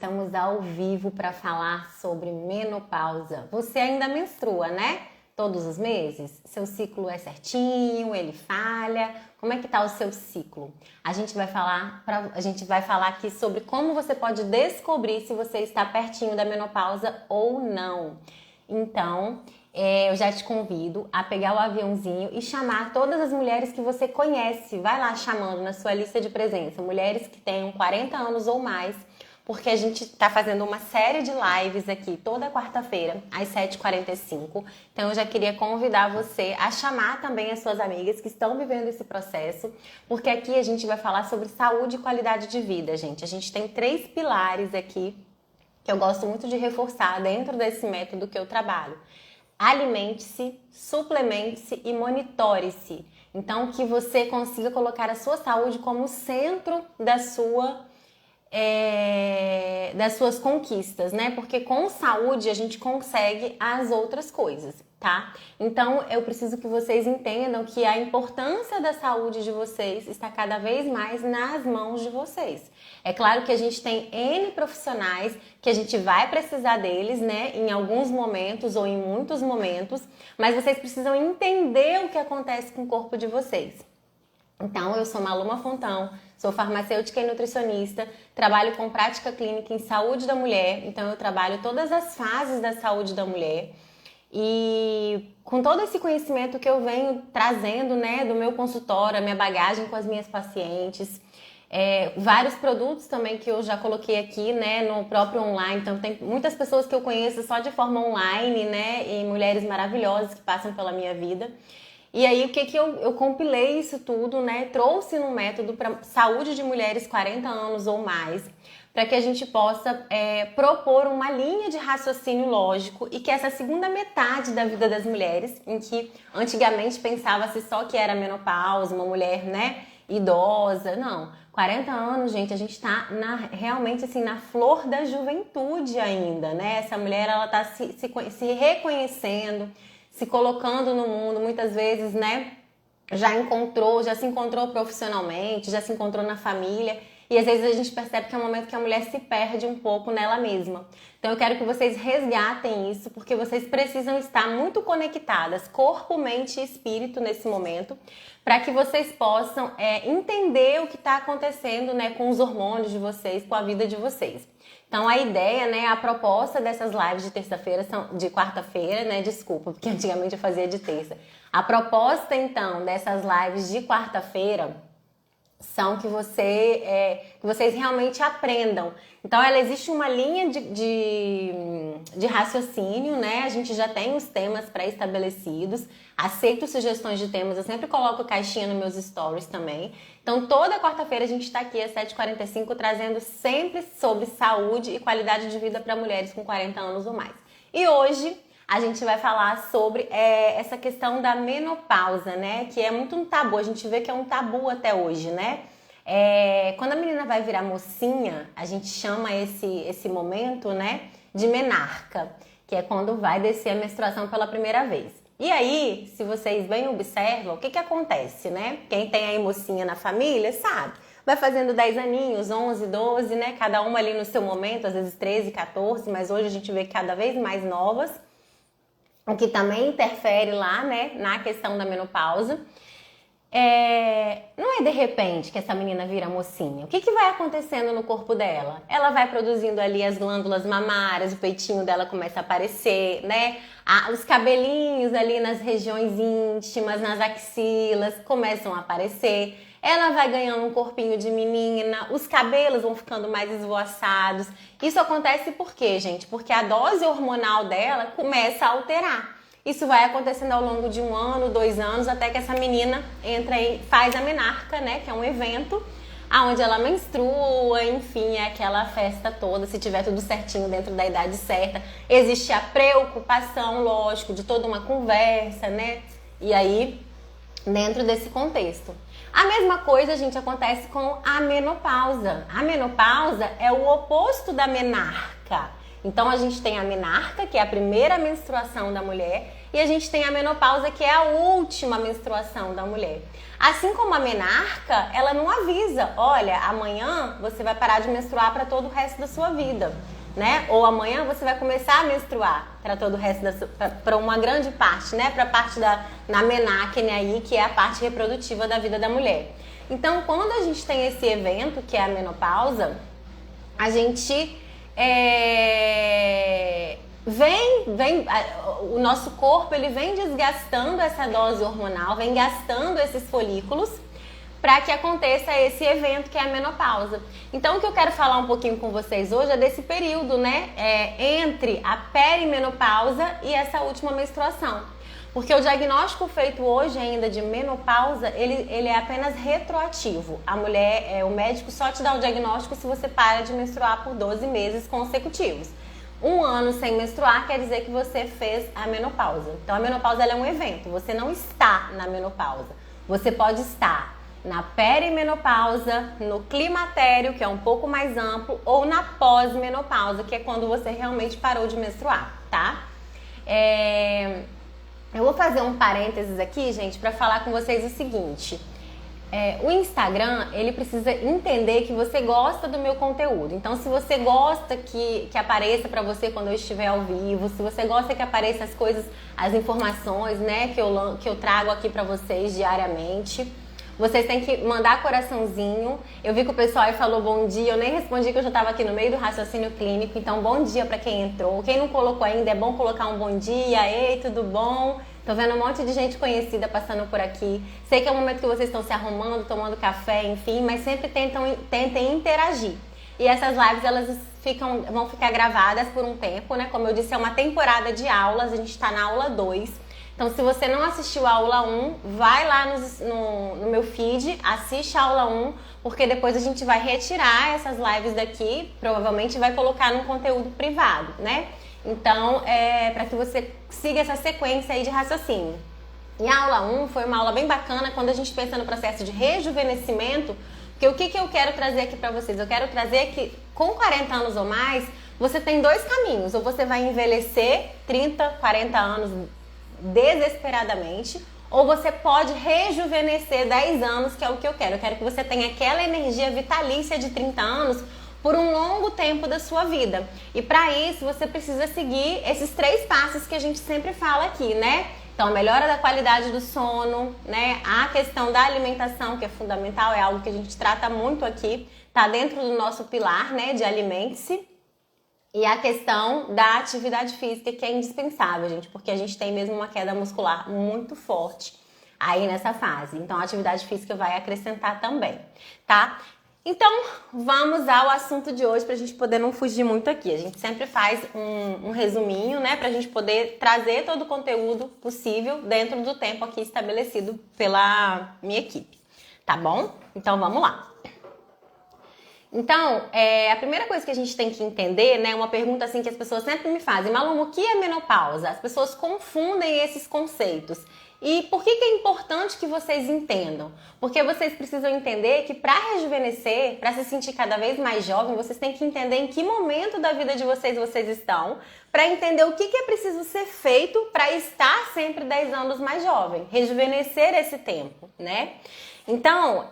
estamos ao vivo para falar sobre menopausa. Você ainda menstrua, né? Todos os meses? Seu ciclo é certinho? Ele falha? Como é que tá o seu ciclo? A gente vai falar aqui sobre como você pode descobrir se você está pertinho da menopausa ou não. Então, eu já te convido a pegar o aviãozinho e chamar todas as mulheres que você conhece. Vai lá chamando na sua lista de presença, mulheres que tenham 40 anos ou mais, porque a gente está fazendo uma série de lives aqui toda quarta-feira, às 7h45. Então eu já queria convidar você a chamar também as suas amigas que estão vivendo esse processo, porque aqui a gente vai falar sobre saúde e qualidade de vida, gente. A gente tem 3 pilares aqui que eu gosto muito de reforçar dentro desse método que eu trabalho. Alimente-se, suplemente-se e monitore-se. Então, que você consiga colocar a sua saúde como centro das suas conquistas, né? Porque com saúde a gente consegue as outras coisas, tá? Então, eu preciso que vocês entendam que a importância da saúde de vocês está cada vez mais nas mãos de vocês. É claro que a gente tem N profissionais que a gente vai precisar deles, né? Em alguns momentos ou em muitos momentos, mas vocês precisam entender o que acontece com o corpo de vocês. Então, eu sou Maluma Fontão, sou farmacêutica e nutricionista, trabalho com prática clínica em saúde da mulher, então eu trabalho todas as fases da saúde da mulher e com todo esse conhecimento que eu venho trazendo, né, do meu consultório, a minha bagagem com as minhas pacientes, vários produtos também que eu já coloquei aqui, né, no próprio online, então tem muitas pessoas que eu conheço só de forma online, né, e mulheres maravilhosas que passam pela minha vida. E aí, o que eu compilei isso tudo, né? Trouxe no método para saúde de mulheres 40 anos ou mais, para que a gente possa propor uma linha de raciocínio lógico e que essa segunda metade da vida das mulheres, em que antigamente pensava-se só que era menopausa, uma mulher, né, idosa, não. 40 anos, gente, a gente tá realmente assim, na flor da juventude ainda, né? Essa mulher, ela tá se reconhecendo, se colocando no mundo, muitas vezes, né, já se encontrou profissionalmente, já se encontrou na família, e às vezes a gente percebe que é um momento que a mulher se perde um pouco nela mesma. Então eu quero que vocês resgatem isso, porque vocês precisam estar muito conectadas, corpo, mente e espírito nesse momento, para que vocês possam entender o que está acontecendo, né, com os hormônios de vocês, com a vida de vocês. Então a ideia, né, a proposta dessas lives de terça-feira, de quarta-feira, né, desculpa, porque antigamente eu fazia de terça. A proposta, então, dessas lives de quarta-feira são que vocês realmente aprendam. Então, existe uma linha de raciocínio, né? A gente já tem os temas pré-estabelecidos. Aceito sugestões de temas, eu sempre coloco caixinha nos meus stories também. Então, toda quarta-feira a gente está aqui às 7h45 trazendo sempre sobre saúde e qualidade de vida para mulheres com 40 anos ou mais. E hoje a gente vai falar sobre essa questão da menopausa, né? Que é muito um tabu, a gente vê que é um tabu até hoje, né? Quando a menina vai virar mocinha, a gente chama esse momento, né, de menarca, que é quando vai descer a menstruação pela primeira vez. E aí, se vocês bem observam, o que acontece, né? Quem tem aí mocinha na família sabe. Vai fazendo 10 aninhos, 11, 12, né? Cada uma ali no seu momento, às vezes 13, 14, mas hoje a gente vê cada vez mais novas, o que também interfere lá, né, na questão da menopausa. Não é de repente que essa menina vira mocinha. O que vai acontecendo no corpo dela? Ela vai produzindo ali as glândulas mamárias, o peitinho dela começa a aparecer, né? Os cabelinhos ali nas regiões íntimas, nas axilas, começam a aparecer. Ela vai ganhando um corpinho de menina, os cabelos vão ficando mais esvoaçados. Isso acontece por quê, gente? Porque a dose hormonal dela começa a alterar. Isso vai acontecendo ao longo de 1 ano, 2 anos, até que essa menina entra e faz a menarca, né? Que é um evento onde ela menstrua, enfim, é aquela festa toda, se tiver tudo certinho dentro da idade certa. Existe a preocupação, lógico, de toda uma conversa, né? E aí, dentro desse contexto. A mesma coisa, gente, acontece com a menopausa. A menopausa é o oposto da menarca. Então, a gente tem a menarca, que é a primeira menstruação da mulher, e a gente tem a menopausa, que é a última menstruação da mulher. Assim como a menarca, ela não avisa, olha, amanhã você vai parar de menstruar para todo o resto da sua vida, né? Ou amanhã você vai começar a menstruar para todo o resto para uma grande parte, né? Para a parte na menarquene aí, que é a parte reprodutiva da vida da mulher. Então, quando a gente tem esse evento, que é a menopausa, a gente o nosso corpo ele vem desgastando essa dose hormonal, vem gastando esses folículos para que aconteça esse evento que é a menopausa. Então, o que eu quero falar um pouquinho com vocês hoje é desse período, né, entre a perimenopausa e essa última menstruação. Porque o diagnóstico feito hoje ainda de menopausa, ele é apenas retroativo. A mulher, o médico só te dá o diagnóstico se você para de menstruar por 12 meses consecutivos. 1 ano sem menstruar quer dizer que você fez a menopausa. Então, a menopausa ela é um evento, você não está na menopausa. Você pode estar na perimenopausa, no climatério, que é um pouco mais amplo, ou na pós-menopausa, que é quando você realmente parou de menstruar, tá? Eu vou fazer um parênteses aqui, gente, para falar com vocês o seguinte. O Instagram, ele precisa entender que você gosta do meu conteúdo. Então, se você gosta que apareça para você quando eu estiver ao vivo, se você gosta que apareça as coisas, as informações, né, que eu trago aqui para vocês diariamente, vocês têm que mandar coraçãozinho. Eu vi que o pessoal aí falou bom dia, eu nem respondi que eu já estava aqui no meio do raciocínio clínico, então bom dia para quem entrou. Quem não colocou ainda, é bom colocar um bom dia, ei, tudo bom? Tô vendo um monte de gente conhecida passando por aqui. Sei que é o momento que vocês estão se arrumando, tomando café, enfim, mas sempre tentem interagir. E essas lives, elas vão ficar gravadas por um tempo, né? Como eu disse, é uma temporada de aulas, a gente tá na aula 2. Então, se você não assistiu a aula 1, vai lá no meu feed, assiste a aula 1, porque depois a gente vai retirar essas lives daqui, provavelmente vai colocar num conteúdo privado, né? Então, para que você siga essa sequência aí de raciocínio. E a aula 1 foi uma aula bem bacana quando a gente pensa no processo de rejuvenescimento, porque o que eu quero trazer aqui para vocês? Eu quero trazer que com 40 anos ou mais, você tem 2 caminhos. Ou você vai envelhecer 30, 40 anos desesperadamente, ou você pode rejuvenescer 10 anos, que é o que eu quero. Eu quero que você tenha aquela energia vitalícia de 30 anos por um longo tempo da sua vida. E para isso, você precisa seguir esses 3 passos que a gente sempre fala aqui, né? Então, a melhora da qualidade do sono, né? A questão da alimentação, que é fundamental, é algo que a gente trata muito aqui, tá dentro do nosso pilar, né, de alimente-se. E a questão da atividade física, que é indispensável, gente, porque a gente tem mesmo uma queda muscular muito forte aí nessa fase. Então, a atividade física vai acrescentar também, tá? Então, vamos ao assunto de hoje pra gente poder não fugir muito aqui. A gente sempre faz um resuminho, né, pra gente poder trazer todo o conteúdo possível dentro do tempo aqui estabelecido pela minha equipe, tá bom? Então, vamos lá. Então, a primeira coisa que a gente tem que entender, né, uma pergunta assim que as pessoas sempre me fazem, Maluma, o que é menopausa? As pessoas confundem esses conceitos. E por que é importante que vocês entendam? Porque vocês precisam entender que para rejuvenescer, para se sentir cada vez mais jovem, vocês têm que entender em que momento da vida de vocês estão, para entender o que é preciso ser feito para estar sempre 10 anos mais jovem, rejuvenescer esse tempo, né? Então,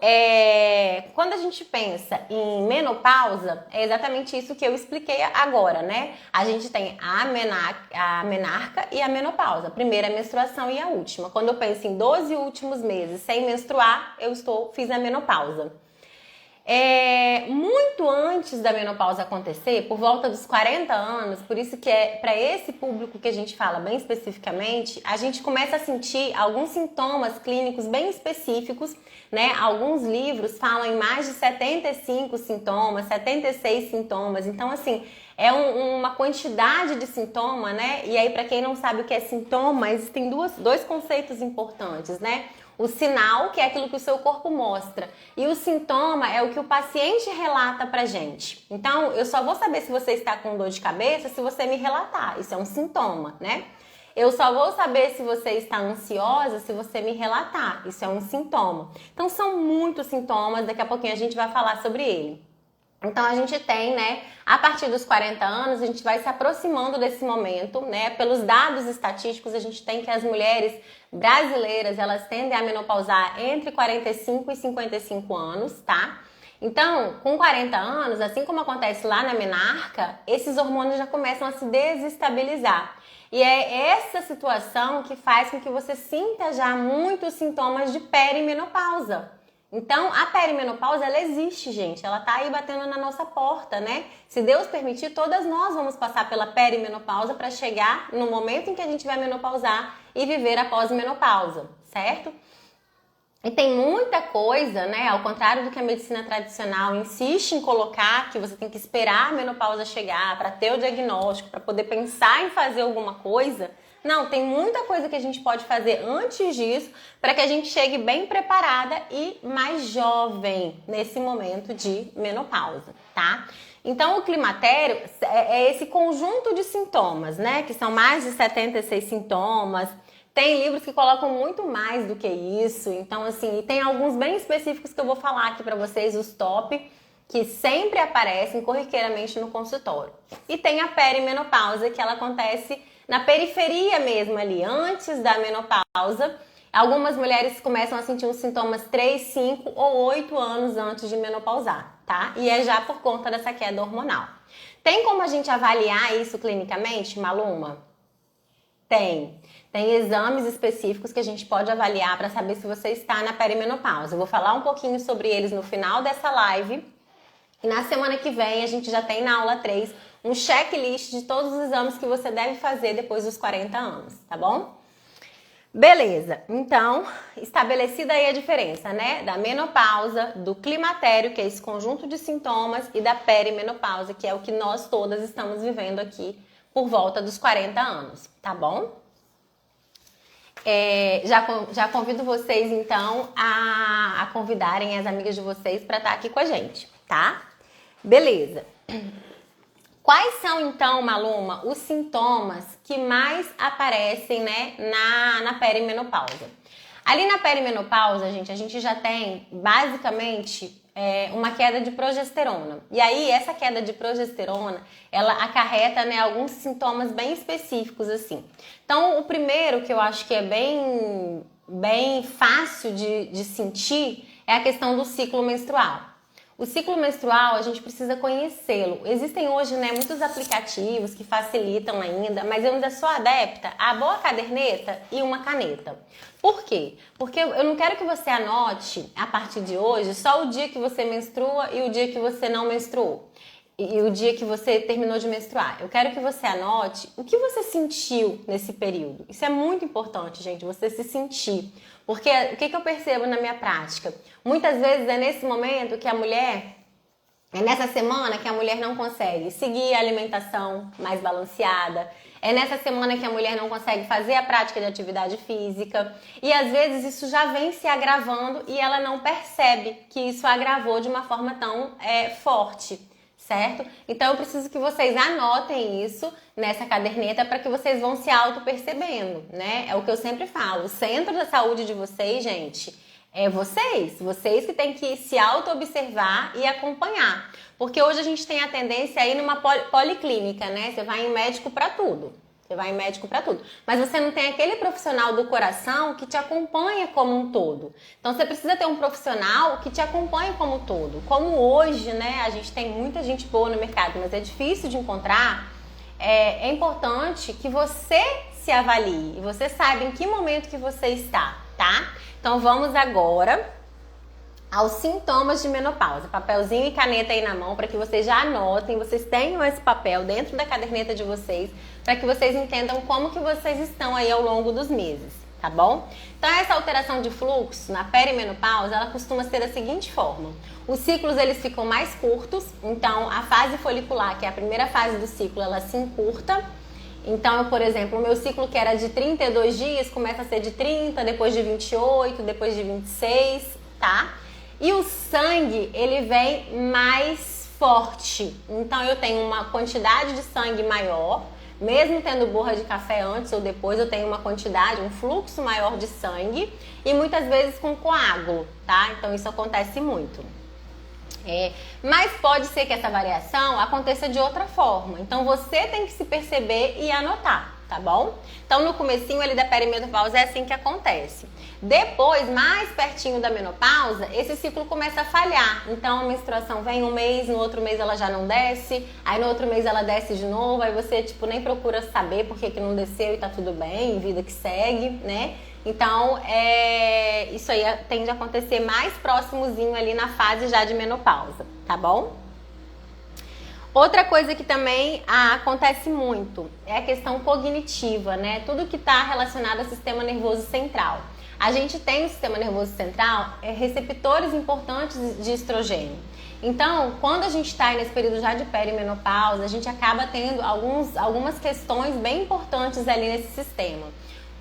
quando a gente pensa em menopausa, é exatamente isso que eu expliquei agora, né? A gente tem a menarca e a menopausa. A primeira é a menstruação e a última. Quando eu penso em 12 últimos meses sem menstruar, fiz a menopausa. Muito antes da menopausa acontecer, por volta dos 40 anos, por isso que para esse público que a gente fala bem especificamente, a gente começa a sentir alguns sintomas clínicos bem específicos, né? Alguns livros falam em mais de 75 sintomas, 76 sintomas, então assim, é uma quantidade de sintoma, né? E aí, para quem não sabe o que é sintoma, existem dois conceitos importantes, né? O sinal, que é aquilo que o seu corpo mostra, e o sintoma é o que o paciente relata pra gente. Então, eu só vou saber se você está com dor de cabeça se você me relatar. Isso é um sintoma, né? Eu só vou saber se você está ansiosa se você me relatar. Isso é um sintoma. Então, são muitos sintomas, daqui a pouquinho a gente vai falar sobre ele. Então a gente tem, né, a partir dos 40 anos, a gente vai se aproximando desse momento, né? Pelos dados estatísticos, a gente tem que as mulheres brasileiras, elas tendem a menopausar entre 45 e 55 anos, tá? Então, com 40 anos, assim como acontece lá na menarca, esses hormônios já começam a se desestabilizar. E é essa situação que faz com que você sinta já muitos sintomas de perimenopausa. Então, a perimenopausa, ela existe, gente. Ela tá aí batendo na nossa porta, né? Se Deus permitir, todas nós vamos passar pela perimenopausa para chegar no momento em que a gente vai menopausar e viver a pós-menopausa, certo? E tem muita coisa, né? Ao contrário do que a medicina tradicional insiste em colocar, que você tem que esperar a menopausa chegar para ter o diagnóstico, para poder pensar em fazer alguma coisa. Não, tem muita coisa que a gente pode fazer antes disso para que a gente chegue bem preparada e mais jovem nesse momento de menopausa, tá? Então, o climatério é esse conjunto de sintomas, né? Que são mais de 76 sintomas. Tem livros que colocam muito mais do que isso. Então, assim, tem alguns bem específicos que eu vou falar aqui para vocês, os top, que sempre aparecem corriqueiramente no consultório. E tem a perimenopausa, que ela acontece na periferia mesmo ali, antes da menopausa. Algumas mulheres começam a sentir os sintomas 3, 5 ou 8 anos antes de menopausar, tá? E é já por conta dessa queda hormonal. Tem como a gente avaliar isso clinicamente, Maluma? Tem. Tem exames específicos que a gente pode avaliar para saber se você está na perimenopausa. Eu vou falar um pouquinho sobre eles no final dessa live. E na semana que vem a gente já tem na aula 3 um checklist de todos os exames que você deve fazer depois dos 40 anos, tá bom? Beleza, então, estabelecida aí a diferença, né? Da menopausa, do climatério, que é esse conjunto de sintomas, e da perimenopausa, que é o que nós todas estamos vivendo aqui por volta dos 40 anos, tá bom? Já convido vocês, então, a convidarem as amigas de vocês para estar aqui com a gente, tá? Beleza. Quais são, então, Maluma, os sintomas que mais aparecem, né, na perimenopausa? Ali na perimenopausa, gente, a gente já tem, basicamente, uma queda de progesterona. E aí, essa queda de progesterona, ela acarreta, né, alguns sintomas bem específicos, assim. Então, o primeiro, que eu acho que é bem fácil de sentir, é a questão do ciclo menstrual. O ciclo menstrual, a gente precisa conhecê-lo. Existem hoje, né, muitos aplicativos que facilitam ainda, mas eu ainda sou adepta a boa caderneta e uma caneta. Por quê? Porque eu não quero que você anote, a partir de hoje, só o dia que você menstrua e o dia que você não menstruou. E o dia que você terminou de menstruar. Eu quero que você anote o que você sentiu nesse período. Isso é muito importante, gente, você se sentir. Porque o que eu percebo na minha prática? Muitas vezes é nesse momento que a mulher, é nessa semana que a mulher não consegue seguir a alimentação mais balanceada. É nessa semana que a mulher não consegue fazer a prática de atividade física. E às vezes isso já vem se agravando e ela não percebe que isso agravou de uma forma tão forte. Certo? Então eu preciso que vocês anotem isso nessa caderneta para que vocês vão se auto-percebendo, né? É o que eu sempre falo, o centro da saúde de vocês, gente, é vocês que têm que se auto-observar e acompanhar. Porque hoje a gente tem a tendência a ir numa policlínica, né? Você vai em médico para tudo. Mas você não tem aquele profissional do coração que te acompanha como um todo. Então você precisa ter um profissional que te acompanhe como um todo. Como hoje, né, a gente tem muita gente boa no mercado, mas é difícil de encontrar. É importante que você se avalie e você saiba em que momento que você está, tá? Então vamos agora aos sintomas de menopausa. Papelzinho e caneta aí na mão para que vocês já anotem, vocês tenham esse papel dentro da caderneta de vocês, para que vocês entendam como que vocês estão aí ao longo dos meses, tá bom? Então essa alteração de fluxo na perimenopausa, ela costuma ser da seguinte forma. Os ciclos, eles ficam mais curtos, então a fase folicular, que é a primeira fase do ciclo, ela se encurta. Então, por exemplo, o meu ciclo que era de 32 dias, começa a ser de 30, depois de 28, depois de 26, tá? E o sangue, ele vem mais forte. Então, eu tenho uma quantidade de sangue maior. Mesmo tendo borra de café antes ou depois, eu tenho uma quantidade, um fluxo maior de sangue. E muitas vezes com coágulo, tá? Então, isso acontece muito. Mas pode ser que essa variação aconteça de outra forma. Então você tem que se perceber e anotar, tá bom? Então no comecinho ali da perimenopausa é assim que acontece. Depois, mais pertinho da menopausa, esse ciclo começa a falhar. Então a menstruação vem um mês, no outro mês ela já não desce, aí no outro mês ela desce de novo, aí você tipo nem procura saber por que não desceu e tá tudo bem, vida que segue, né? Então, isso aí tende a acontecer mais próximozinho ali na fase já de menopausa, tá bom? Outra coisa que também acontece muito é a questão cognitiva, né? Tudo que está relacionado ao sistema nervoso central. A gente tem no sistema nervoso central receptores importantes de estrogênio. Então, quando a gente está nesse período já de perimenopausa, a gente acaba tendo algumas questões bem importantes ali nesse sistema.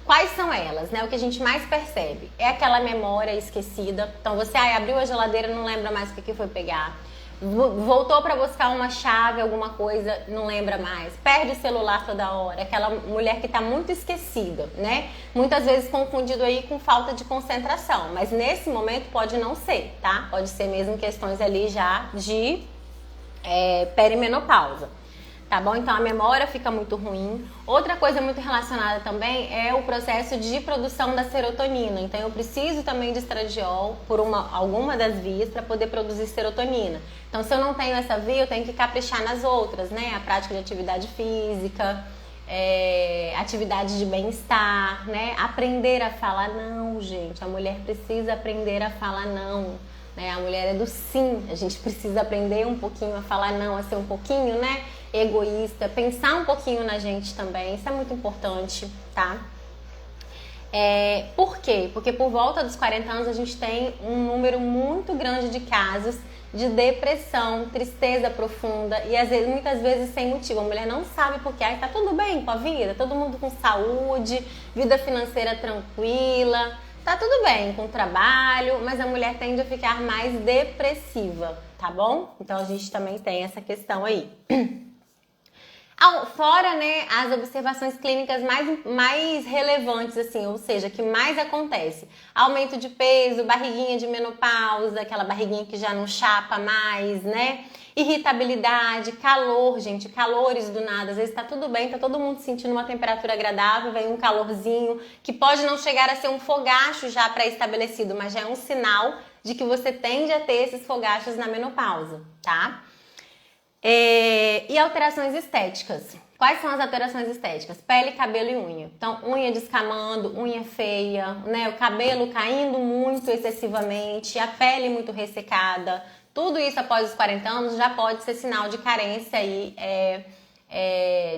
Quais são elas, né? O que a gente mais percebe é aquela memória esquecida. Então você abriu a geladeira, não lembra mais o que foi pegar. Voltou para buscar uma chave, alguma coisa, não lembra mais. Perde o celular toda hora. Aquela mulher que está muito esquecida, né? Muitas vezes confundido aí com falta de concentração. Mas nesse momento pode não ser, tá? Pode ser mesmo questões ali já de perimenopausa. Tá bom? Então a memória fica muito ruim. Outra coisa muito relacionada também é o processo de produção da serotonina. Então eu preciso também de estradiol por alguma das vias para poder produzir serotonina. Então se eu não tenho essa via, eu tenho que caprichar nas outras, né? A prática de atividade física, atividade de bem-estar, né? Aprender a falar não, gente. A mulher precisa aprender a falar não. A mulher é do sim, a gente precisa aprender um pouquinho a falar não, a ser um pouquinho, né, egoísta, pensar um pouquinho na gente também, isso é muito importante, tá? Por quê? Porque por volta dos 40 anos a gente tem um número muito grande de casos de depressão, tristeza profunda e muitas vezes sem motivo. A mulher não sabe por quê. Tá tudo bem com a vida, todo mundo com saúde, vida financeira tranquila, tá tudo bem com o trabalho, mas a mulher tende a ficar mais depressiva, tá bom? Então a gente também tem essa questão aí. Fora, né, as observações clínicas mais relevantes, assim, ou seja, que mais acontece. Aumento de peso, barriguinha de menopausa, aquela barriguinha que já não chapa mais, né? Irritabilidade, calor, gente, calores do nada. Às vezes tá tudo bem, tá todo mundo sentindo uma temperatura agradável, vem um calorzinho, que pode não chegar a ser um fogacho já pré-estabelecido, mas já é um sinal de que você tende a ter esses fogachos na menopausa, tá? E alterações estéticas. Quais são as alterações estéticas? Pele, cabelo e unha. Então, unha descamando, unha feia, né? O cabelo caindo muito excessivamente, a pele muito ressecada. Tudo isso após os 40 anos já pode ser sinal de carência aí,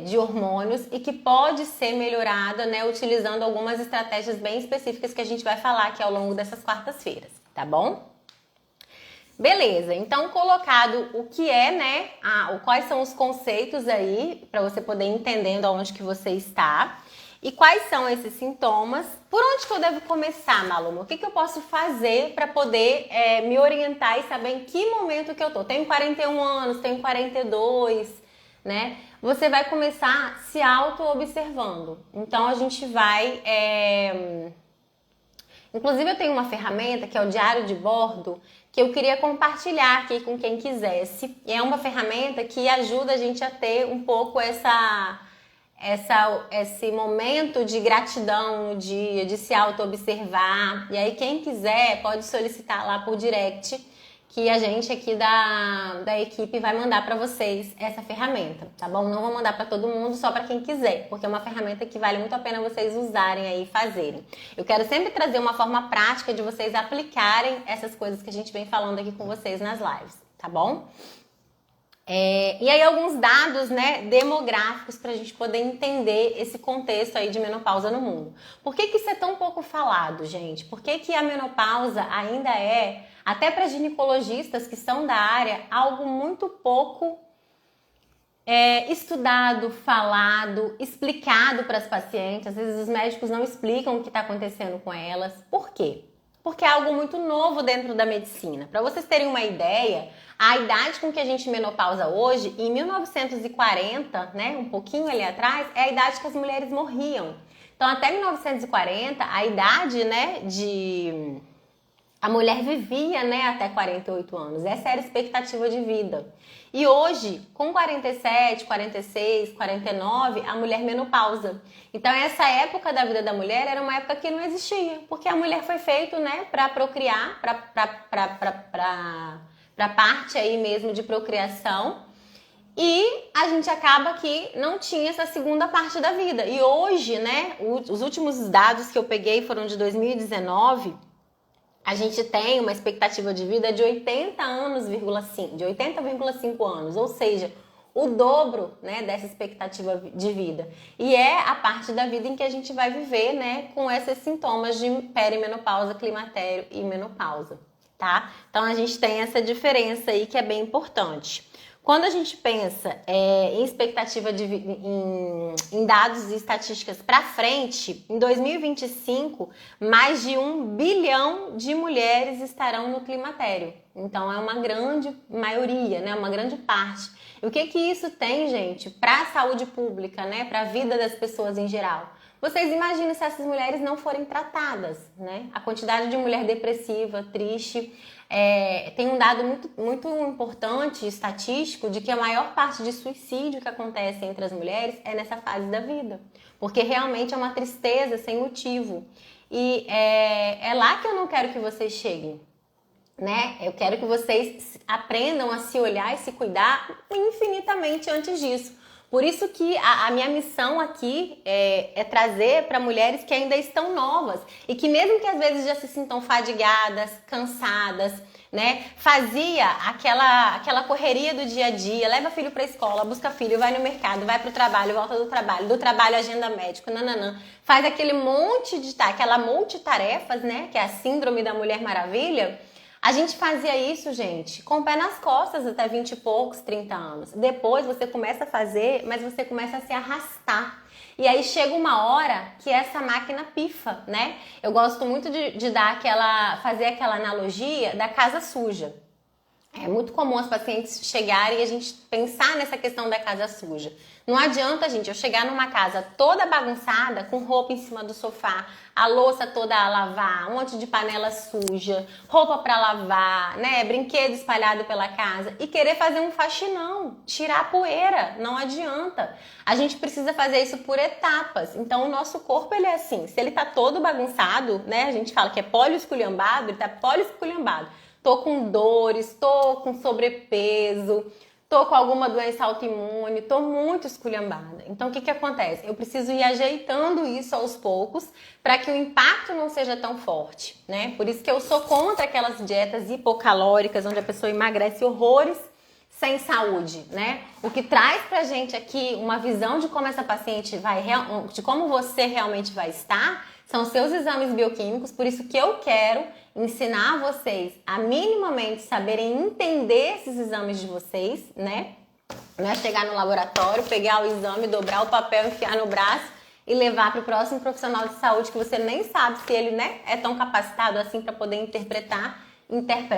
de hormônios e que pode ser melhorada, né? Utilizando algumas estratégias bem específicas que a gente vai falar aqui ao longo dessas quartas-feiras, tá bom? Beleza, então colocado o que é, né, quais são os conceitos aí, para você poder ir entendendo aonde que você está e quais são esses sintomas, por onde que eu devo começar, Maluma? O que eu posso fazer para poder me orientar e saber em que momento que eu tô? Tenho 41 anos, tenho 42, né? Você vai começar se auto-observando. Então a gente vai... Inclusive eu tenho uma ferramenta que é o Diário de Bordo, que eu queria compartilhar aqui com quem quisesse. E é uma ferramenta que ajuda a gente a ter um pouco esse momento de gratidão no dia, de se auto-observar. E aí quem quiser pode solicitar lá por direct, que a gente aqui da equipe vai mandar para vocês essa ferramenta, tá bom? Não vou mandar para todo mundo, só para quem quiser, porque é uma ferramenta que vale muito a pena vocês usarem aí e fazerem. Eu quero sempre trazer uma forma prática de vocês aplicarem essas coisas que a gente vem falando aqui com vocês nas lives, tá bom? E aí alguns dados, né, demográficos para a gente poder entender esse contexto aí de menopausa no mundo. Por que isso é tão pouco falado, gente? Por que a menopausa ainda é, até para ginecologistas que são da área, algo muito pouco estudado, falado, explicado para as pacientes? Às vezes os médicos não explicam o que está acontecendo com elas. Por quê? Porque é algo muito novo dentro da medicina. Para vocês terem uma ideia, a idade com que a gente menopausa hoje, em 1940, né, um pouquinho ali atrás, é a idade que as mulheres morriam. Então, até 1940, a idade, né, a mulher vivia, né, até 48 anos. Essa era a expectativa de vida. E hoje, com 47, 46, 49, a mulher menopausa. Então, essa época da vida da mulher era uma época que não existia, porque a mulher foi feita, né, para procriar, para parte aí mesmo de procriação. E a gente acaba que não tinha essa segunda parte da vida. E hoje, né, os últimos dados que eu peguei foram de 2019. A gente tem uma expectativa de vida de 80,5 anos, ou seja, o dobro, né, dessa expectativa de vida. E é a parte da vida em que a gente vai viver, né, com esses sintomas de perimenopausa, climatério e menopausa, tá? Então a gente tem essa diferença aí que é bem importante. Quando a gente pensa em expectativa de em dados e estatísticas para frente, em 2025, mais de 1 bilhão de mulheres estarão no climatério. Então é uma grande maioria, né? Uma grande parte. E o que isso tem, gente, para a saúde pública, né? Para a vida das pessoas em geral? Vocês imaginam se essas mulheres não forem tratadas, né? A quantidade de mulher depressiva, triste. Tem um dado muito importante, estatístico, de que a maior parte de suicídio que acontece entre as mulheres é nessa fase da vida. Porque realmente é uma tristeza sem motivo. E é lá que eu não quero que vocês cheguem, né? Eu quero que vocês aprendam a se olhar e se cuidar infinitamente antes disso. Por isso que a minha missão aqui é trazer para mulheres que ainda estão novas e que mesmo que às vezes já se sintam fadigadas, cansadas, né? Fazia aquela correria do dia a dia, leva filho para a escola, busca filho, vai no mercado, vai para o trabalho, volta do trabalho agenda médico, nananã. Faz aquele aquela multitarefas, né? Que é a síndrome da Mulher Maravilha. A gente fazia isso, gente, com o pé nas costas até 20 e poucos, 30 anos. Depois você começa a fazer, mas você começa a se arrastar. E aí chega uma hora que essa máquina pifa, né? Eu gosto muito de fazer aquela analogia da casa suja. É muito comum as pacientes chegarem e a gente pensar nessa questão da casa suja. Não adianta, gente, eu chegar numa casa toda bagunçada, com roupa em cima do sofá, a louça toda a lavar, um monte de panela suja, roupa para lavar, né, brinquedo espalhado pela casa e querer fazer um faxinão, tirar a poeira, não adianta. A gente precisa fazer isso por etapas. Então o nosso corpo, ele é assim, se ele tá todo bagunçado, né, a gente fala que é poliesculhambado, ele tá poliesculhambado. Tô com dores, tô com sobrepeso, tô com alguma doença autoimune, tô muito esculhambada. Então, o que acontece? Eu preciso ir ajeitando isso aos poucos para que o impacto não seja tão forte, né? Por isso que eu sou contra aquelas dietas hipocalóricas, onde a pessoa emagrece horrores sem saúde, né? O que traz pra gente aqui uma visão de como essa paciente de como você realmente vai estar, são seus exames bioquímicos. Por isso que eu quero ensinar vocês a minimamente saberem entender esses exames de vocês, né? Não é chegar no laboratório, pegar o exame, dobrar o papel, enfiar no braço e levar para o próximo profissional de saúde que você nem sabe se ele, né, é tão capacitado assim para poder interpreta.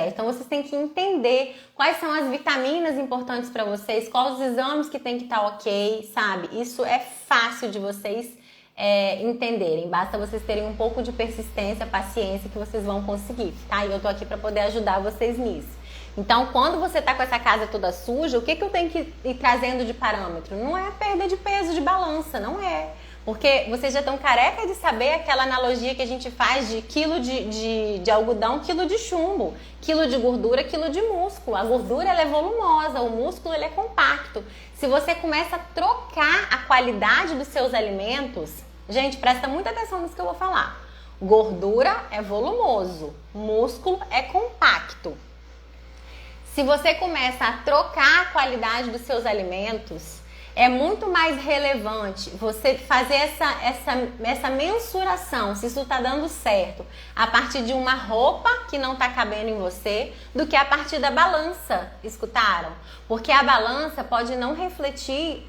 Então vocês têm que entender quais são as vitaminas importantes para vocês, quais os exames que tem que estar ok, sabe? Isso é fácil de vocês entenderem, basta vocês terem um pouco de persistência, paciência que vocês vão conseguir, tá? E eu tô aqui para poder ajudar vocês nisso. Então, quando você tá com essa casa toda suja, o que eu tenho que ir trazendo de parâmetro? Não é a perda de peso de balança, não é. Porque vocês já estão careca de saber aquela analogia que a gente faz de quilo de algodão, quilo de chumbo, quilo de gordura, quilo de músculo. A gordura ela é volumosa, o músculo ele é compacto. Se você começa a trocar a qualidade dos seus alimentos, gente, presta muita atenção nisso que eu vou falar. Gordura é volumoso, músculo é compacto. Se você começa a trocar a qualidade dos seus alimentos, é muito mais relevante você fazer essa mensuração, se isso está dando certo, a partir de uma roupa que não está cabendo em você, do que a partir da balança, escutaram? Porque a balança pode não refletir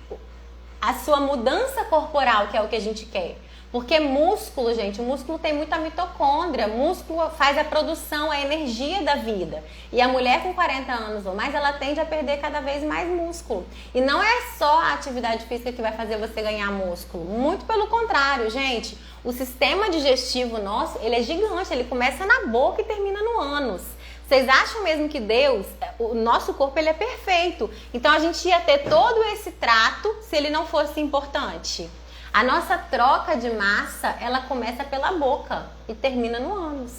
a sua mudança corporal, que é o que a gente quer. Porque músculo, gente, o músculo tem muita mitocôndria, músculo faz a produção, a energia da vida. E a mulher com 40 anos ou mais, ela tende a perder cada vez mais músculo. E não é só a atividade física que vai fazer você ganhar músculo, muito pelo contrário, gente. O sistema digestivo nosso, ele é gigante, ele começa na boca e termina no ânus. Vocês acham mesmo que Deus, o nosso corpo, ele é perfeito? Então a gente ia ter todo esse trato se ele não fosse importante? A nossa troca de massa, ela começa pela boca e termina no ânus,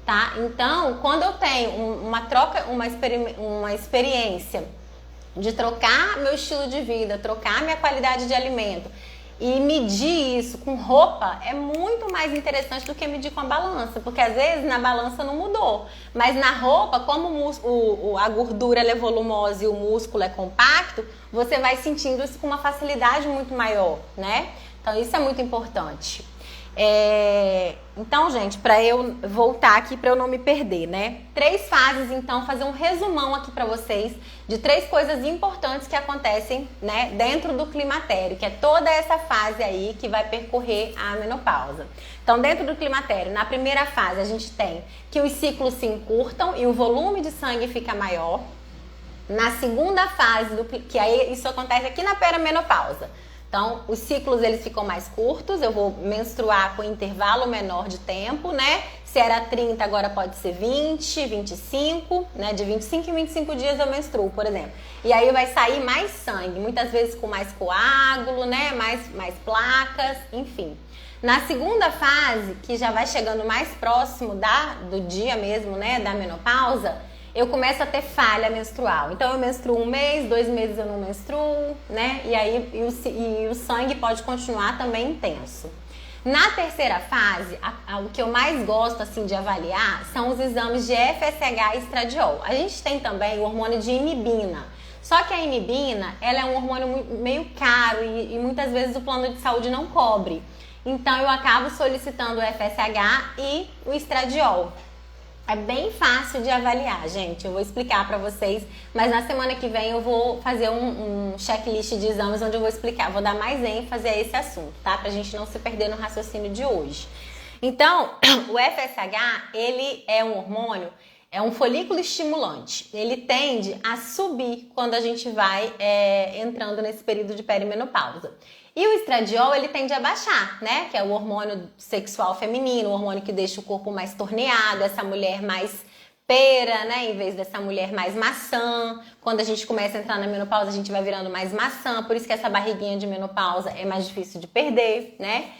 tá? Então, quando eu tenho uma troca, uma experiência de trocar meu estilo de vida, trocar minha qualidade de alimento e medir isso com roupa, é muito mais interessante do que medir com a balança, porque às vezes na balança não mudou, mas na roupa, como a gordura ela é volumosa e o músculo é compacto, você vai sentindo isso com uma facilidade muito maior, né? Então, isso é muito importante. Então, gente, para eu voltar aqui, para eu não me perder, né? 3 fases, então, fazer um resumão aqui para vocês de 3 coisas importantes que acontecem, né, dentro do climatério, que é toda essa fase aí que vai percorrer a menopausa. Então, dentro do climatério, na primeira fase, a gente tem que os ciclos se encurtam e o volume de sangue fica maior. Na segunda fase, que aí isso acontece aqui na perimenopausa. Então, os ciclos eles ficam mais curtos, eu vou menstruar com intervalo menor de tempo, né? Se era 30, agora pode ser 20, 25, né? De 25 em 25 dias eu menstruo, por exemplo. E aí vai sair mais sangue, muitas vezes com mais coágulo, né? Mais placas, enfim. Na segunda fase, que já vai chegando mais próximo do dia mesmo, né? Da menopausa, eu começo a ter falha menstrual. Então eu menstruo 1 mês, 2 meses eu não menstruo, né? E aí o sangue pode continuar também intenso. Na terceira fase, o que eu mais gosto assim de avaliar são os exames de FSH e estradiol. A gente tem também o hormônio de inibina. Só que a inibina, ela é um hormônio meio caro e muitas vezes o plano de saúde não cobre. Então eu acabo solicitando o FSH e o estradiol. É bem fácil de avaliar, gente. Eu vou explicar pra vocês, mas na semana que vem eu vou fazer um checklist de exames onde eu vou explicar, vou dar mais ênfase a esse assunto, tá? Pra gente não se perder no raciocínio de hoje. Então, o FSH, ele é um hormônio, é um folículo estimulante. Ele tende a subir quando a gente vai entrando nesse período de perimenopausa. E o estradiol, ele tende a baixar, né? Que é o hormônio sexual feminino, o hormônio que deixa o corpo mais torneado, essa mulher mais pera, né? Em vez dessa mulher mais maçã. Quando a gente começa a entrar na menopausa, a gente vai virando mais maçã. Por isso que essa barriguinha de menopausa é mais difícil de perder, né?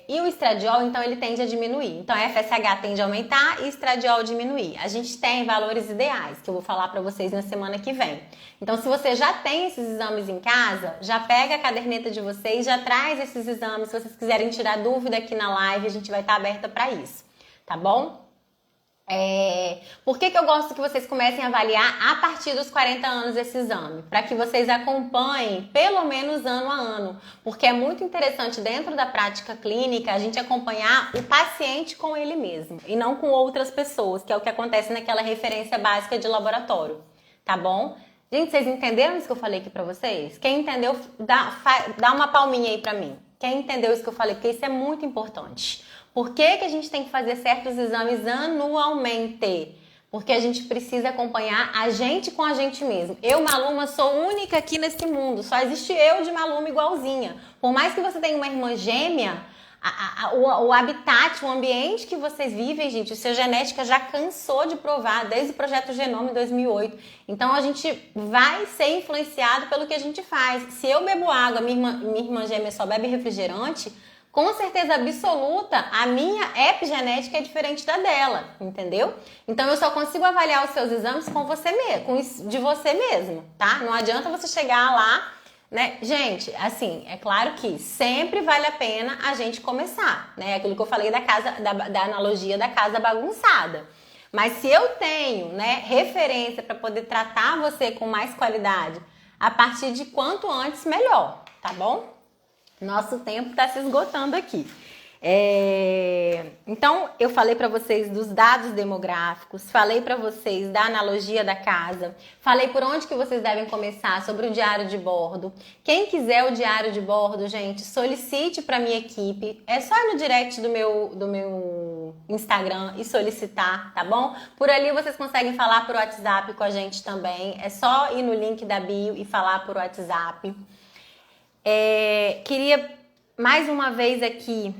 E o estradiol, então, ele tende a diminuir. Então, a FSH tende a aumentar e o estradiol diminuir. A gente tem valores ideais, que eu vou falar pra vocês na semana que vem. Então, se você já tem esses exames em casa, já pega a caderneta de vocês, já traz esses exames. Se vocês quiserem tirar dúvida aqui na live, a gente vai estar aberta pra isso, tá bom? Por que eu gosto que vocês comecem a avaliar a partir dos 40 anos esse exame? Para que vocês acompanhem pelo menos ano a ano. Porque é muito interessante dentro da prática clínica a gente acompanhar o paciente com ele mesmo e não com outras pessoas, que é o que acontece naquela referência básica de laboratório, tá bom? Gente, vocês entenderam isso que eu falei aqui pra vocês? Quem entendeu, dá uma palminha aí pra mim. Quem entendeu isso que eu falei? Porque isso é muito importante. Por que a gente tem que fazer certos exames anualmente? Porque a gente precisa acompanhar a gente com a gente mesmo. Eu, Maluma, sou única aqui nesse mundo. Só existe eu de Maluma igualzinha. Por mais que você tenha uma irmã gêmea, o habitat, o ambiente que vocês vivem, gente, a sua genética já cansou de provar, desde o Projeto Genoma em 2008. Então, a gente vai ser influenciado pelo que a gente faz. Se eu bebo água, minha irmã gêmea só bebe refrigerante, com certeza absoluta, a minha epigenética é diferente da dela, entendeu? Então, eu só consigo avaliar os seus exames com você mesmo, de você mesmo, tá? Não adianta você chegar lá, né? Gente, assim, é claro que sempre vale a pena a gente começar, né? Aquilo que eu falei da analogia da casa bagunçada. Mas se eu tenho, né, referência para poder tratar você com mais qualidade, a partir de quanto antes, melhor, tá bom? Nosso tempo está se esgotando aqui. Então, eu falei para vocês dos dados demográficos, falei para vocês da analogia da casa, falei por onde que vocês devem começar sobre o diário de bordo. Quem quiser o diário de bordo, gente, solicite para minha equipe. É só ir no direct do meu Instagram e solicitar, tá bom? Por ali vocês conseguem falar por WhatsApp com a gente também. É só ir no link da bio e falar por WhatsApp. Queria mais uma vez aqui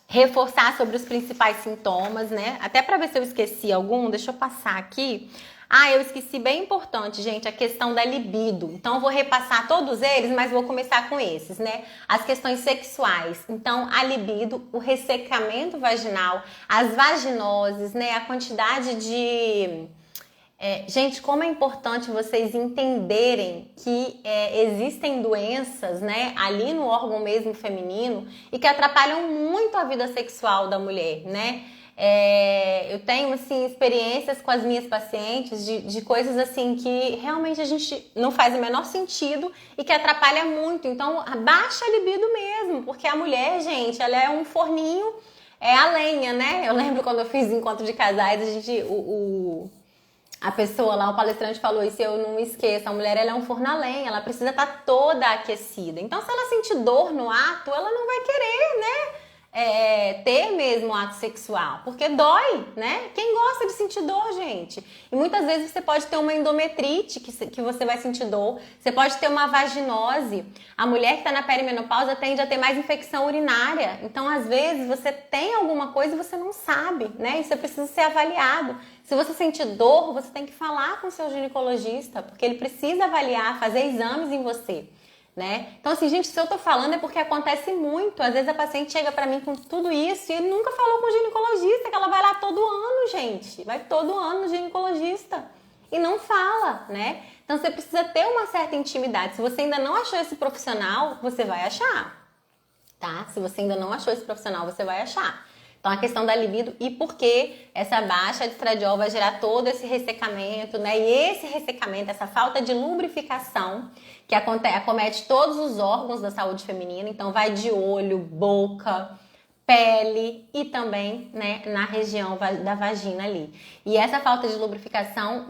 reforçar sobre os principais sintomas, né? Até para ver se eu esqueci algum, deixa eu passar aqui. Eu esqueci bem importante, gente, a questão da libido. Então, eu vou repassar todos eles, mas vou começar com esses, né? As questões sexuais. Então, a libido, o ressecamento vaginal, as vaginoses, né? A quantidade de... gente, como é importante vocês entenderem que existem doenças, né, ali no órgão mesmo feminino e que atrapalham muito a vida sexual da mulher, né? Eu tenho, assim, experiências com as minhas pacientes de coisas, assim, que realmente a gente não faz o menor sentido e que atrapalha muito. Então, baixa a libido mesmo, porque a mulher, gente, ela é um forninho, a lenha, né? Eu lembro quando eu fiz encontro de casais, a gente... A pessoa lá, o palestrante falou isso e eu não esqueço. A mulher, ela é um forno a lenha, ela precisa estar toda aquecida. Então, se ela sentir dor no ato, ela não vai querer, né? Ter mesmo um ato sexual, porque dói, né? Quem gosta de sentir dor, gente? E muitas vezes você pode ter uma endometrite que você vai sentir dor, você pode ter uma vaginose. A mulher que está na perimenopausa tende a ter mais infecção urinária. Então, às vezes, você tem alguma coisa e você não sabe, né? Isso precisa ser avaliado. Se você sentir dor, você tem que falar com o seu ginecologista, porque ele precisa avaliar, fazer exames em você. Né? Então, assim, gente, se eu tô falando é porque acontece muito. Às vezes a paciente chega pra mim com tudo isso e nunca falou com o ginecologista, que ela vai lá todo ano, gente. Vai todo ano no ginecologista e não fala, né? Então, você precisa ter uma certa intimidade. Se você ainda não achou esse profissional, você vai achar, tá? Se você ainda não achou esse profissional, você vai achar. Então, a questão da libido e por que essa baixa de estradiol vai gerar todo esse ressecamento, né? E esse ressecamento, essa falta de lubrificação que acomete todos os órgãos da saúde feminina. Então, vai de olho, boca, pele e também, né, na região da vagina ali. E essa falta de lubrificação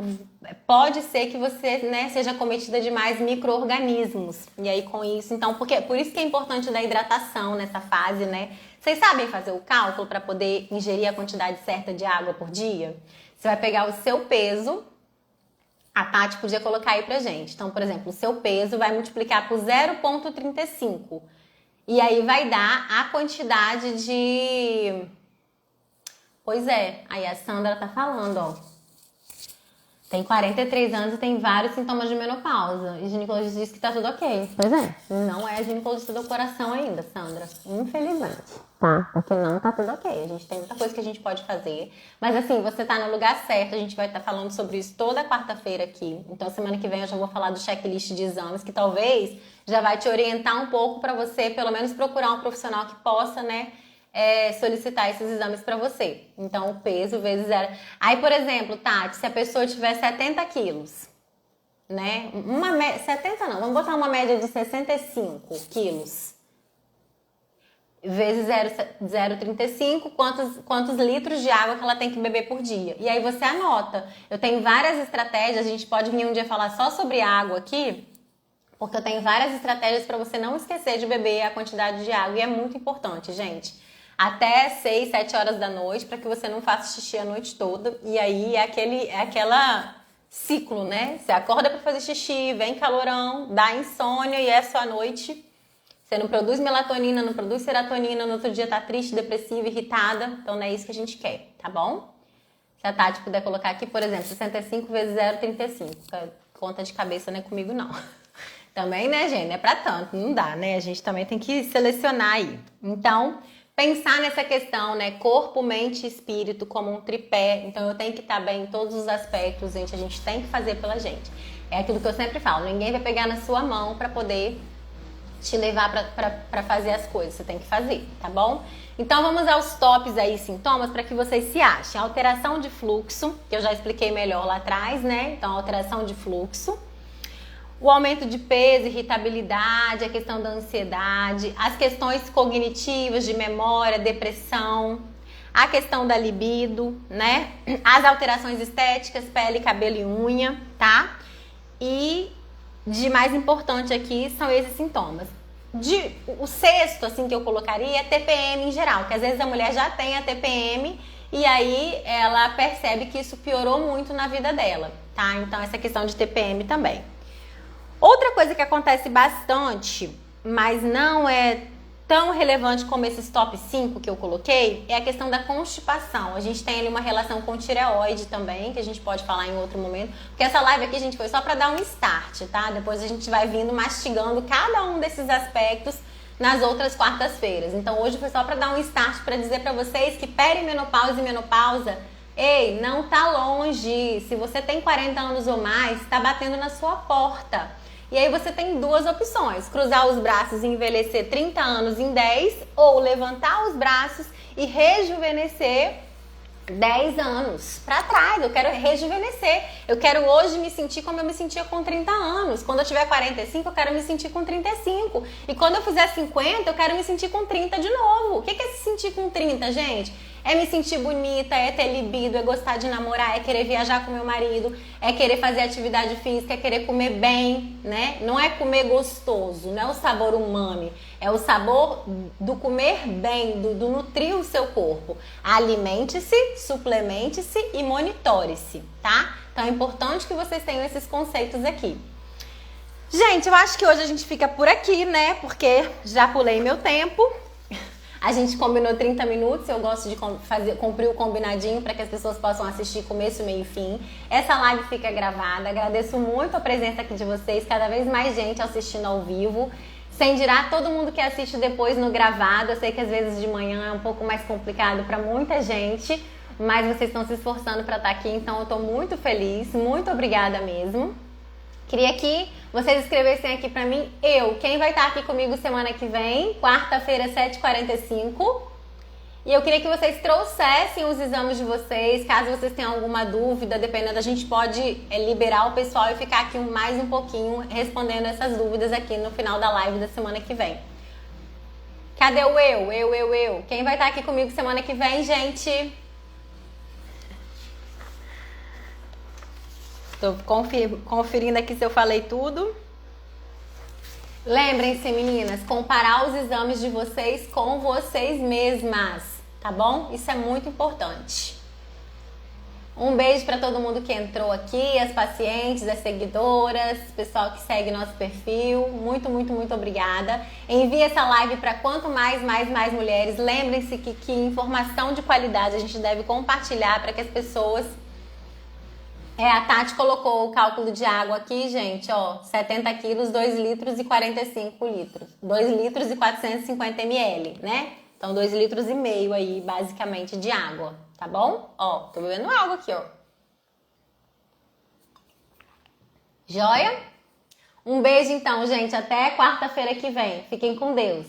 pode ser que você, né, seja acometida de mais micro-organismos. E aí, com isso, então, por isso que é importante da hidratação nessa fase, né? Vocês sabem fazer o cálculo para poder ingerir a quantidade certa de água por dia? Você vai pegar o seu peso, a Tati podia colocar aí pra gente. Então, por exemplo, o seu peso vai multiplicar por 0,35. E aí vai dar a quantidade de... Pois é, aí a Sandra tá falando, ó. Tem 43 anos e tem vários sintomas de menopausa. E o ginecologista disse que tá tudo ok. Pois é, não é ginecologista do coração ainda, Sandra. Infelizmente. Tá? Porque não tá tudo ok. A gente tem muita coisa que a gente pode fazer. Mas assim, você tá no lugar certo. A gente vai estar falando sobre isso toda quarta-feira aqui. Então, semana que vem eu já vou falar do checklist de exames, que talvez já vai te orientar um pouco pra você, pelo menos, procurar um profissional que possa, né, solicitar esses exames para você. Então, o peso vezes 0. Aí, por exemplo, Tati, se a pessoa tiver 70 quilos, né? 70 não, vamos botar uma média de 65 quilos. Vezes 0,35, quantos litros de água que ela tem que beber por dia. E aí você anota. Eu tenho várias estratégias, a gente pode vir um dia falar só sobre água aqui, porque eu tenho várias estratégias para você não esquecer de beber a quantidade de água. E é muito importante, gente. Até 6, 7 horas da noite, para que você não faça xixi a noite toda. E aí é aquela ciclo, né? Você acorda para fazer xixi, vem calorão, dá insônia e é só noite. Você não produz melatonina, não produz serotonina, no outro dia tá triste, depressiva, irritada. Então não é isso que a gente quer, tá bom? Se a Tati puder colocar aqui, por exemplo, 65 vezes 0,35. Conta de cabeça não é comigo, não. Também, né, gente? Não é pra tanto, não dá, né? A gente também tem que selecionar aí. Então, pensar nessa questão, né? Corpo, mente e espírito como um tripé. Então, eu tenho que estar bem em todos os aspectos, gente. A gente tem que fazer pela gente. É aquilo que eu sempre falo. Ninguém vai pegar na sua mão pra poder te levar pra fazer as coisas. Você tem que fazer, tá bom? Então, vamos aos tops aí, sintomas, para que vocês se achem. Alteração de fluxo, que eu já expliquei melhor lá atrás, né? Então, alteração de fluxo. o aumento de peso, irritabilidade, a questão da ansiedade, as questões cognitivas de memória, depressão, a questão da libido, né? As alterações estéticas, pele, cabelo e unha, tá? E de mais importante aqui são esses sintomas. O sexto, assim, que eu colocaria é TPM em geral, que às vezes a mulher já tem a TPM e aí ela percebe que isso piorou muito na vida dela, tá? Então essa questão de TPM também. Outra coisa que acontece bastante, mas não é tão relevante como esses top 5 que eu coloquei, é a questão da constipação. A gente tem ali uma relação com tireoide também, que a gente pode falar em outro momento, porque essa live aqui, gente, foi só para dar um start, tá? Depois a gente vai vindo mastigando cada um desses aspectos nas outras quartas-feiras. Então hoje foi só para dar um start, para dizer para vocês que perimenopausa e menopausa, ei, não tá longe. Se você tem 40 anos ou mais, tá batendo na sua porta. E aí você tem duas opções, cruzar os braços e envelhecer 30 anos em 10 ou levantar os braços e rejuvenescer 10 anos para trás. Eu quero rejuvenescer. Eu quero hoje me sentir como eu me sentia com 30 anos. Quando eu tiver 45, eu quero me sentir com 35. E quando eu fizer 50, eu quero me sentir com 30 de novo. O que é se sentir com 30, gente? É me sentir bonita, é ter libido, é gostar de namorar, é querer viajar com meu marido, é querer fazer atividade física, é querer comer bem, né? Não é comer gostoso, não é o sabor umami, é o sabor do comer bem, do nutrir o seu corpo. Alimente-se, suplemente-se e monitore-se, tá? Então é importante que vocês tenham esses conceitos aqui. Gente, eu acho que hoje a gente fica por aqui, né? Porque já pulei meu tempo. A gente combinou 30 minutos, eu gosto de cumprir o combinadinho para que as pessoas possam assistir começo, meio e fim. Essa live fica gravada, agradeço muito a presença aqui de vocês, cada vez mais gente assistindo ao vivo. Sem dirá todo mundo que assiste depois no gravado, eu sei que às vezes de manhã é um pouco mais complicado para muita gente, mas vocês estão se esforçando para estar aqui, então eu estou muito feliz, muito obrigada mesmo. Queria que vocês escrevessem aqui pra mim, quem vai estar aqui comigo semana que vem, quarta-feira, 7h45. E eu queria que vocês trouxessem os exames de vocês, caso vocês tenham alguma dúvida, dependendo, a gente pode liberar o pessoal e ficar aqui mais um pouquinho respondendo essas dúvidas aqui no final da live da semana que vem. Cadê o eu? Quem vai estar aqui comigo semana que vem, gente? Tô conferindo aqui se eu falei tudo. Lembrem-se, meninas, comparar os exames de vocês com vocês mesmas, tá bom? Isso é muito importante. Um beijo para todo mundo que entrou aqui, as pacientes, as seguidoras, pessoal que segue nosso perfil. Muito, muito, muito obrigada. Envie essa live para quanto mais mulheres. Lembrem-se que informação de qualidade a gente deve compartilhar para que as pessoas... a Tati colocou o cálculo de água aqui, gente, ó, 70 quilos, 2 litros e 45 litros. 2 litros e 450 ml, né? Então, 2,5 litros aí, basicamente, de água, tá bom? Ó, tô bebendo água aqui, ó. Joia? Um beijo, então, gente. Até quarta-feira que vem. Fiquem com Deus.